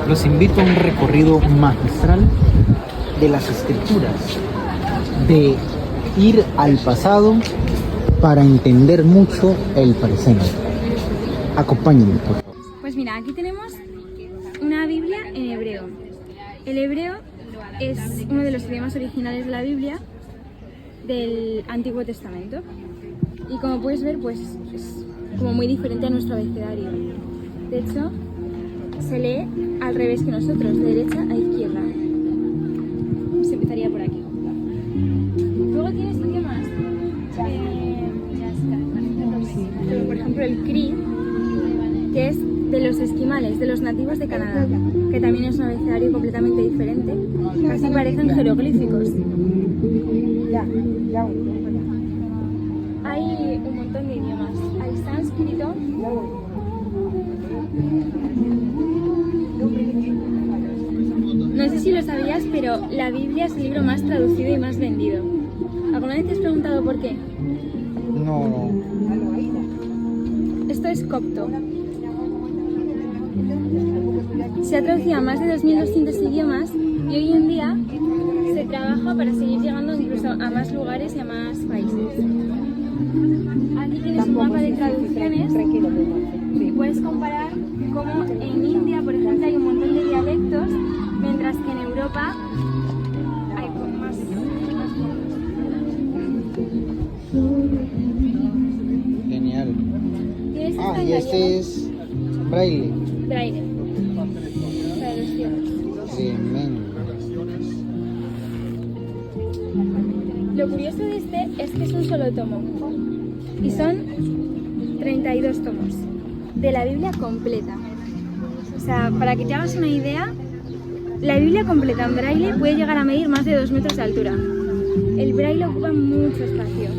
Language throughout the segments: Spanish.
Los invito a un recorrido magistral de las escrituras, de ir al pasado para entender mucho el presente. Acompáñenme, por favor. Pues mira, aquí tenemos una Biblia en hebreo. El hebreo es uno de los idiomas originales de la Biblia del Antiguo Testamento. Y como puedes ver, pues es como muy diferente a nuestro abecedario. De hecho, se lee al revés que nosotros, de derecha a izquierda. Se empezaría por aquí. Luego tienes idiomas, por ejemplo el Cree, que es de los esquimales, de los nativos de Canadá, que también es un abecedario completamente diferente. Casi parecen jeroglíficos. Hay un montón de idiomas. Hay sánscrito. No sé si lo sabías, pero la Biblia es el libro más traducido y más vendido. ¿Alguna vez te has preguntado por qué? No. Esto es copto. Se ha traducido a más de 2.200 idiomas y hoy en día se trabaja para seguir llegando incluso a más lugares y a más países. Aquí tienes un mapa de traducciones y puedes comparar cómo en India, por ejemplo, hay un montón de dialectos, mientras que en Europa hay más. Genial. ¿Tienes esta Y este es braille. Braille. Para los ciegos. Tremendo. Lo curioso de este es que es un solo tomo. Y son 32 tomos de la Biblia completa. O sea, para que te hagas una idea, la Biblia completa en braille puede llegar a medir más de 2 metros de altura. El braille ocupa mucho espacio.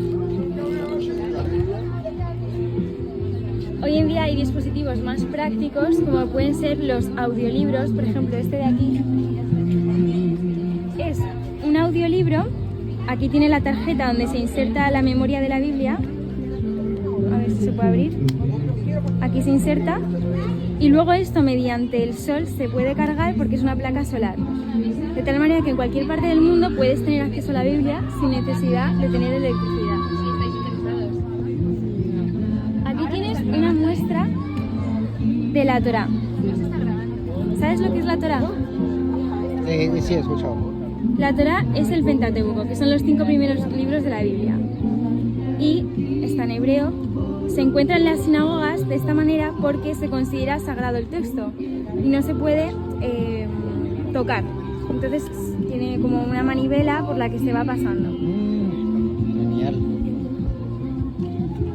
Hoy en día hay dispositivos más prácticos, como pueden ser los audiolibros. Por ejemplo, este de aquí es un audiolibro. Aquí tiene la tarjeta donde se inserta la memoria de la Biblia. A ver si se puede abrir. Aquí se inserta. Y luego esto, mediante el sol, se puede cargar porque es una placa solar. De tal manera que en cualquier parte del mundo puedes tener acceso a la Biblia sin necesidad de tener electricidad. Aquí tienes una muestra de la Torá. ¿Sabes lo que es la Torá? Sí, he escuchado. La Torá es el Pentateuco, que son los 5 primeros libros de la Biblia. Y está en hebreo. Se encuentra en las sinagogas de esta manera porque se considera sagrado el texto y no se puede tocar. Entonces tiene como una manivela por la que se va pasando. Genial.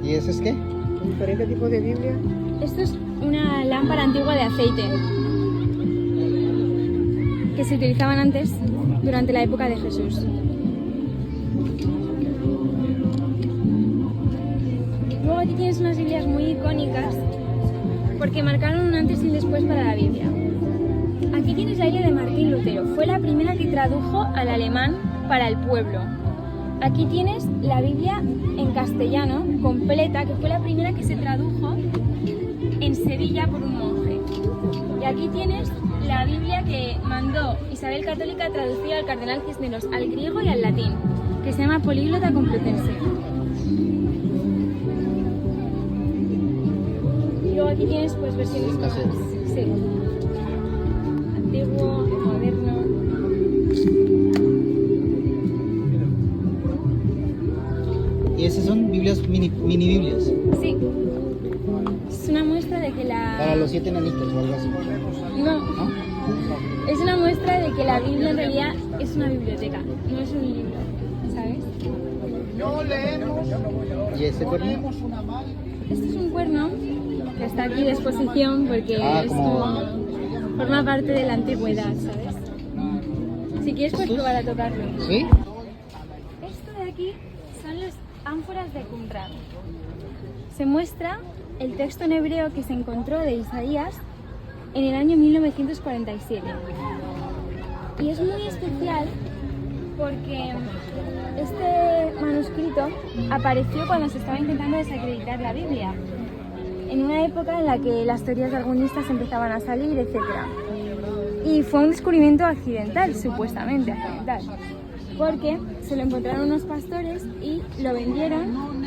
¿Y eso es qué? ¿Diferente tipo de Biblia? Esto es una lámpara antigua de aceite que se utilizaban antes durante la época de Jesús. Luego aquí tienes unas Biblias muy icónicas porque marcaron un antes y un después para la Biblia. Aquí tienes la Biblia de Martín Lutero, fue la primera que tradujo al alemán para el pueblo. Aquí tienes la Biblia en castellano completa, que fue la primera que se tradujo en Sevilla por un monje. Y aquí tienes la Biblia que mandó Isabel Católica traducida al cardenal Cisneros al griego y al latín, que se llama Políglota Complutense. Y luego aquí tienes pues versiones más. Sí. Antiguo, moderno. ¿Y esas son Biblias, mini Biblias? Sí. Es una muestra de que la... Para los 7 enanitos o algo así. No. Es una muestra de que la Biblia en realidad es una biblioteca, no es un libro, ¿sabes? ¿Y ese cuerno? Este es un cuerno que está aquí de exposición porque es como... forma parte de la antigüedad, ¿sabes? Si quieres puedes probar a tocarlo. ¿Sí? Esto de aquí son las ánforas de Qumran. Se muestra el texto en hebreo que se encontró de Isaías en el año 1947. Y es muy especial porque este manuscrito apareció cuando se estaba intentando desacreditar la Biblia, en una época en la que las teorías darwinistas empezaban a salir, etc. Y fue un descubrimiento accidental, supuestamente accidental, porque se lo encontraron unos pastores y lo vendieron,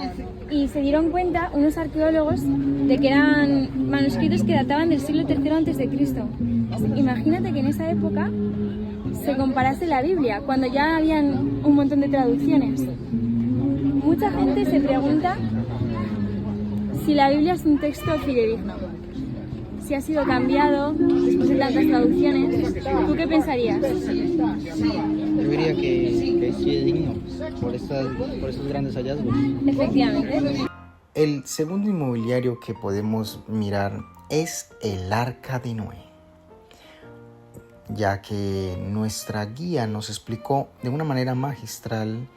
y se dieron cuenta unos arqueólogos de que eran manuscritos que databan del siglo III a.C. Imagínate que en esa época se comparase la Biblia, cuando ya habían un montón de traducciones. Mucha gente se pregunta si la Biblia es un texto fidedigno, si ha sido cambiado después de tantas traducciones. ¿Tú qué pensarías? Yo diría que sí es digno por esos grandes hallazgos. Efectivamente. El segundo inmobiliario que podemos mirar es el Arca de Noé, ya que nuestra guía nos explicó de una manera magistral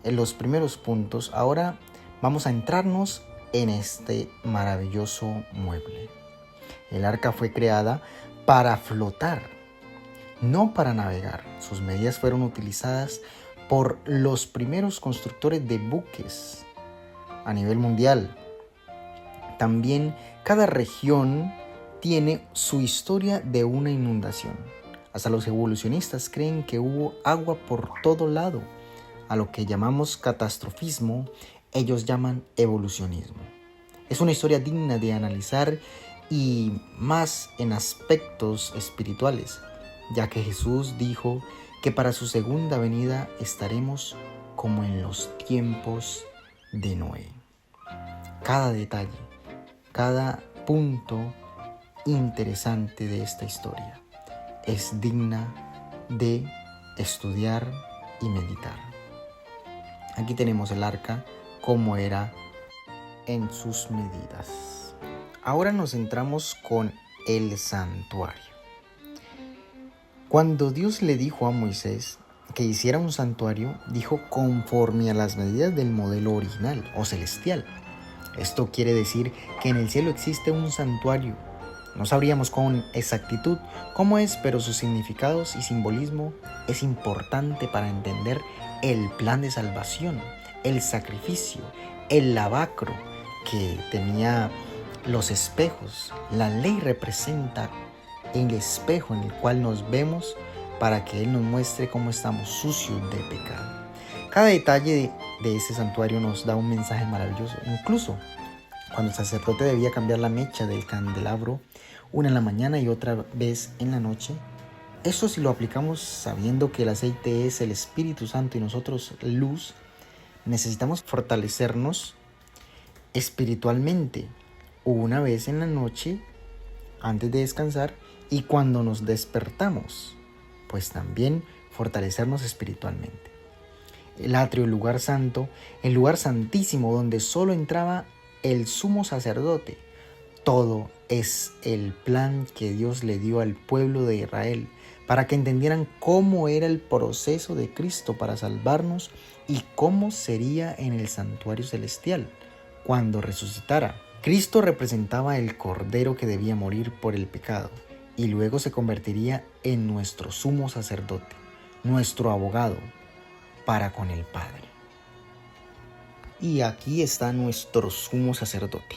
en los primeros puntos. Ahora vamos a entrarnos en este maravilloso mueble. El arca fue creada para flotar, no para navegar. Sus medidas fueron utilizadas por los primeros constructores de buques a nivel mundial. También cada región tiene su historia de una inundación. Hasta los evolucionistas creen que hubo agua por todo lado. A lo que llamamos catastrofismo, ellos llaman evolucionismo. Es una historia digna de analizar, y más en aspectos espirituales, ya que Jesús dijo que para su segunda venida estaremos como en los tiempos de Noé. Cada detalle, cada punto interesante de esta historia es digna de estudiar y meditar. Aquí tenemos el arca como era en sus medidas. Ahora nos centramos con el santuario. Cuando Dios le dijo a Moisés que hiciera un santuario, dijo conforme a las medidas del modelo original o celestial. Esto quiere decir que en el cielo existe un santuario. No sabríamos con exactitud cómo es, pero sus significados y simbolismo es importante para entender el plan de salvación, el sacrificio, el lavacro que tenía los espejos. La ley representa el espejo en el cual nos vemos para que Él nos muestre cómo estamos sucios de pecado. Cada detalle de ese santuario nos da un mensaje maravilloso. Incluso cuando el sacerdote debía cambiar la mecha del candelabro, una en la mañana y otra vez en la noche, eso si lo aplicamos sabiendo que el aceite es el Espíritu Santo y nosotros luz, necesitamos fortalecernos espiritualmente una vez en la noche antes de descansar, y cuando nos despertamos, pues también fortalecernos espiritualmente. El atrio, el lugar santo, el lugar santísimo donde solo entraba el sumo sacerdote, todo es el plan que Dios le dio al pueblo de Israel para que entendieran cómo era el proceso de Cristo para salvarnos y cómo sería en el santuario celestial cuando resucitara. Cristo representaba el cordero que debía morir por el pecado y luego se convertiría en nuestro sumo sacerdote, nuestro abogado para con el Padre. Y aquí está nuestro sumo sacerdote.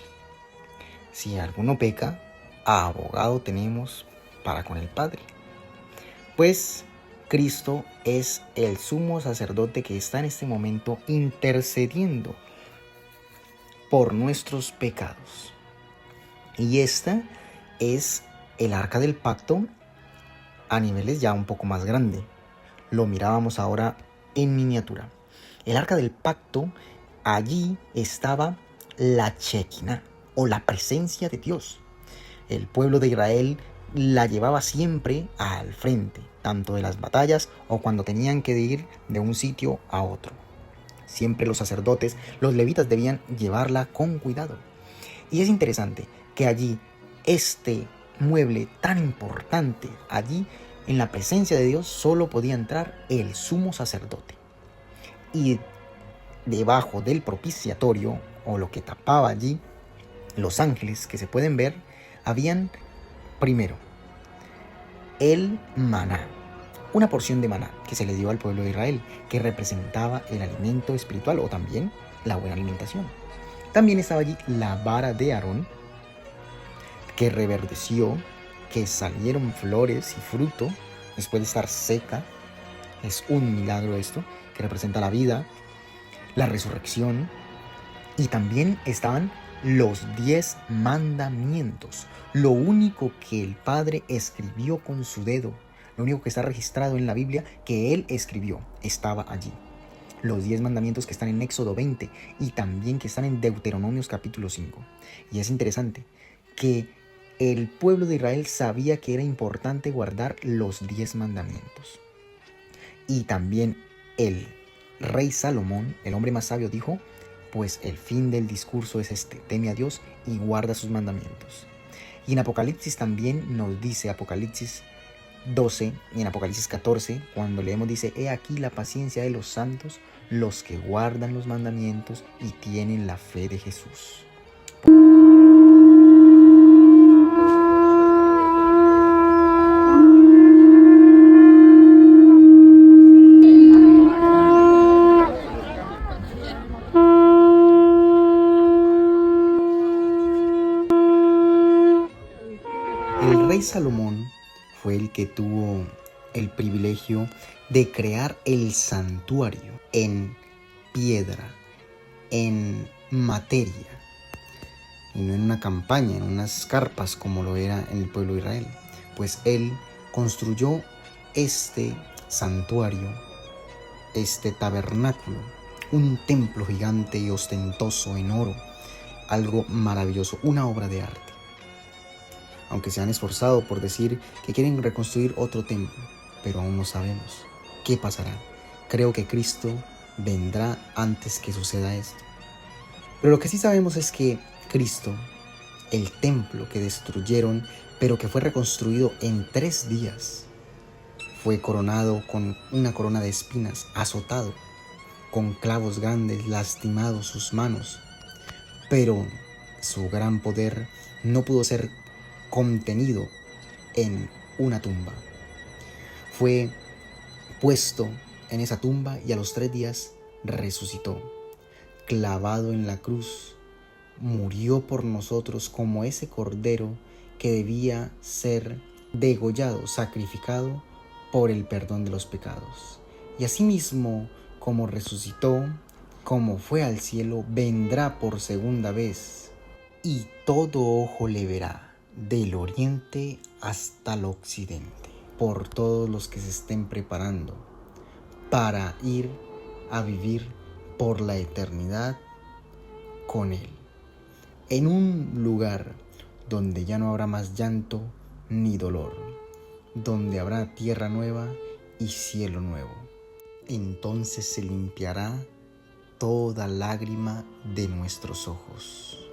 Si alguno peca, abogado tenemos para con el Padre. Pues Cristo es el sumo sacerdote que está en este momento intercediendo por nuestros pecados. Y esta es el arca del pacto a niveles ya un poco más grande. Lo mirábamos ahora en miniatura. El arca del pacto, allí estaba la Shekinah o la presencia de Dios. El pueblo de Israel la llevaba siempre al frente, tanto de las batallas o cuando tenían que ir de un sitio a otro. Siempre los sacerdotes, los levitas, debían llevarla con cuidado. Y es interesante que allí, este mueble tan importante, allí en la presencia de Dios solo podía entrar el sumo sacerdote. Y debajo del propiciatorio, o lo que tapaba allí, los ángeles que se pueden ver, habían primero el maná, una porción de maná que se le dio al pueblo de Israel, que representaba el alimento espiritual o también la buena alimentación. También estaba allí la vara de Aarón, que reverdeció, que salieron flores y fruto después de estar seca. Es un milagro esto, que representa la vida, la resurrección. Y también estaban los 10 mandamientos, lo único que el Padre escribió con su dedo, lo único que está registrado en la Biblia que Él escribió, estaba allí. Los 10 mandamientos que están en Éxodo 20 y también que están en Deuteronomios capítulo 5. Y es interesante que el pueblo de Israel sabía que era importante guardar los 10 mandamientos. Y también el rey Salomón, el hombre más sabio, dijo: pues el fin del discurso es este: teme a Dios y guarda sus mandamientos. Y en Apocalipsis también nos dice, Apocalipsis 12 y en Apocalipsis 14, cuando leemos, dice: he aquí la paciencia de los santos, los que guardan los mandamientos y tienen la fe de Jesús. El rey Salomón fue el que tuvo el privilegio de crear el santuario en piedra, en materia, y no en una campaña, en unas carpas como lo era en el pueblo de Israel. Pues él construyó este santuario, este tabernáculo, un templo gigante y ostentoso en oro, algo maravilloso, una obra de arte. Aunque se han esforzado por decir que quieren reconstruir otro templo, pero aún no sabemos qué pasará. Creo que Cristo vendrá antes que suceda esto. Pero lo que sí sabemos es que Cristo, el templo que destruyeron, pero que fue reconstruido en 3 días, fue coronado con una corona de espinas, azotado, con clavos grandes, lastimado sus manos. Pero su gran poder no pudo ser contenido en una tumba. Fue puesto en esa tumba y a los 3 días resucitó. Clavado en la cruz, murió por nosotros como ese cordero que debía ser degollado, sacrificado por el perdón de los pecados. Y asimismo, como resucitó, como fue al cielo, vendrá por segunda vez, y todo ojo le verá, del oriente hasta el occidente, por todos los que se estén preparando para ir a vivir por la eternidad con Él, en un lugar donde ya no habrá más llanto ni dolor, donde habrá tierra nueva y cielo nuevo. Entonces se limpiará toda lágrima de nuestros ojos.